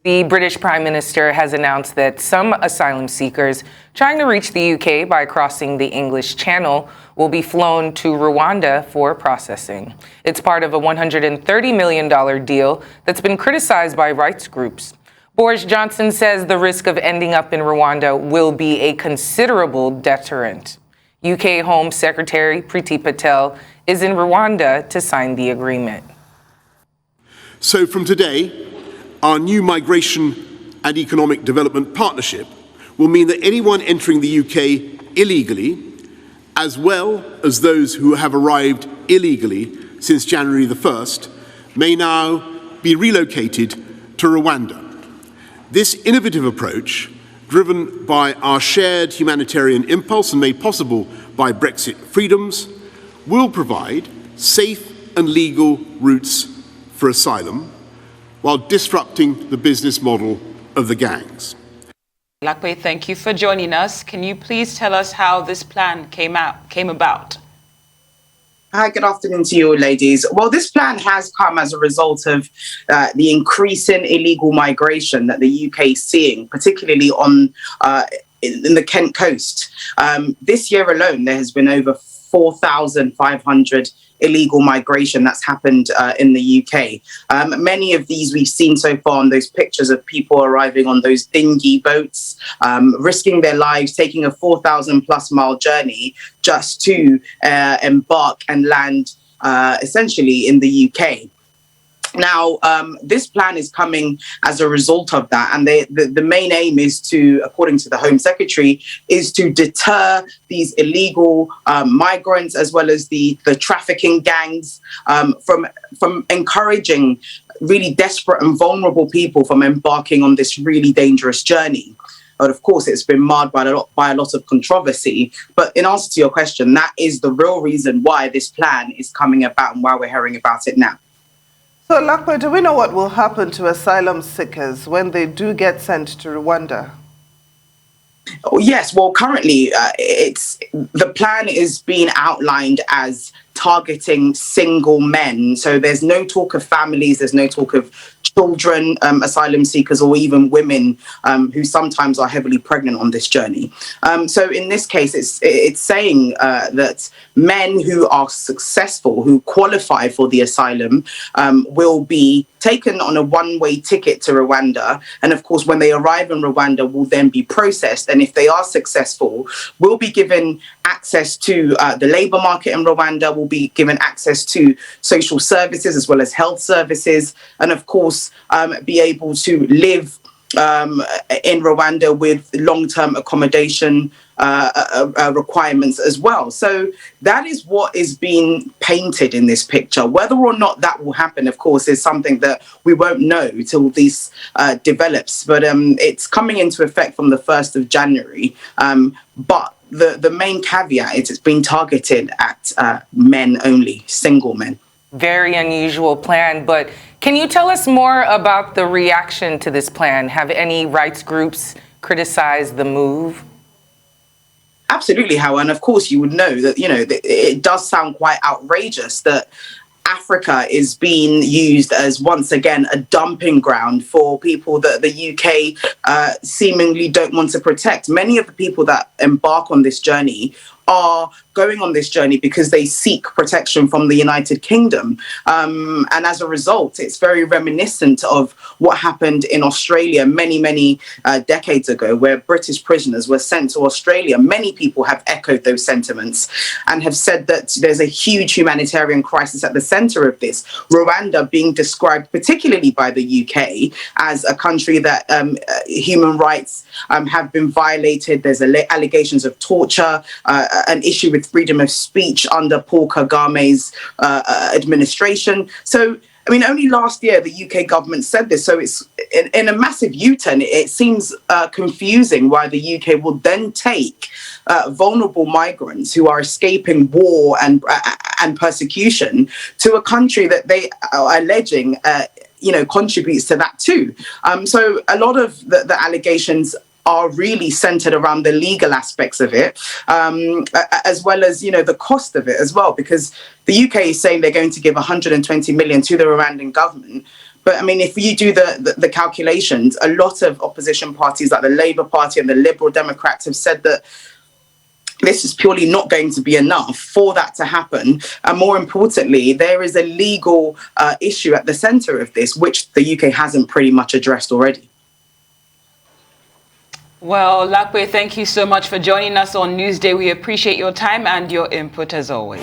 The British Prime Minister has announced that some asylum seekers trying to reach the UK by crossing the English Channel will be flown to Rwanda for processing. It's part of a $130 million deal that's been criticized by rights groups. Boris Johnson says the risk of ending up in Rwanda will be a considerable deterrent. UK Home Secretary Priti Patel is in Rwanda to sign the agreement. So from today, our new migration and economic development partnership will mean that anyone entering the UK illegally, as well as those who have arrived illegally since January the 1st, may now be relocated to Rwanda. This innovative approach, driven by our shared humanitarian impulse and made possible by Brexit freedoms, will provide safe and legal routes for asylum, while disrupting the business model of the gangs. Lape, thank you for joining us. Can you please tell us how this plan came about? Hi, good afternoon to you, ladies. Well, this plan has come as a result of the increasing illegal migration that the UK is seeing, particularly on in the Kent coast. This year alone, there has been over 4,500 illegal migration that's happened in the UK. Many of these we've seen so far on those pictures of people arriving on those dinghy boats, risking their lives, taking a 4,000 plus mile journey just to embark and land essentially in the UK. Now, this plan is coming as a result of that. And the main aim is to, according to the Home Secretary, is to deter these illegal migrants as well as the trafficking gangs from encouraging really desperate and vulnerable people from embarking on this really dangerous journey. But of course, it's been marred by a lot of controversy. But in answer to your question, that is the real reason why this plan is coming about and why we're hearing about it now. So, Lape, do we know what will happen to asylum seekers when they do get sent to Rwanda? Oh, yes, well, currently, the plan is being outlined as targeting single men. So there's no talk of families, there's no talk of children, asylum seekers, or even women who sometimes are heavily pregnant on this journey. So in this case, it's saying that men who are successful, who qualify for the asylum, will be taken on a one-way ticket to Rwanda. And of course, when they arrive in Rwanda, will then be processed. And if they are successful, will be given access to the labor market in Rwanda, will be given access to social services as well as health services, and of course, be able to live in Rwanda with long-term accommodation requirements as well. So that is what is being painted in this picture. Whether or not that will happen, of course, is something that we won't know till this develops. But it's coming into effect from the 1st of January. But the main caveat is it's being targeted at men only, single men. Very unusual plan, but can you tell us more about the reaction to this plan? Have any rights groups criticized the move? Absolutely, Howard. And of course, you would know that, it does sound quite outrageous that Africa is being used as, once again, a dumping ground for people that the UK seemingly don't want to protect. Many of the people that embark on this journey are going on this journey because they seek protection from the United Kingdom. And as a result, it's very reminiscent of what happened in Australia many decades ago, where British prisoners were sent to Australia. Many people have echoed those sentiments and have said that there's a huge humanitarian crisis at the center of this. Rwanda being described, particularly by the UK, as a country that human rights have been violated. There's allegations of torture, an issue with freedom of speech under Paul Kagame's administration. So, I mean, only last year the UK government said this. So it's in a massive U-turn. It seems confusing why the UK will then take vulnerable migrants who are escaping war and persecution to a country that they are alleging, contributes to that too. So a lot of the allegations are really centered around the legal aspects of it, as well as, the cost of it as well, because the UK is saying they're going to give 120 million to the Rwandan government. But I mean, if you do the calculations, a lot of opposition parties like the Labour Party and the Liberal Democrats have said that this is purely not going to be enough for that to happen. And more importantly, there is a legal issue at the centre of this, which the UK hasn't pretty much addressed already. Well, Lape, thank you so much for joining us on Newsday. We appreciate your time and your input as always.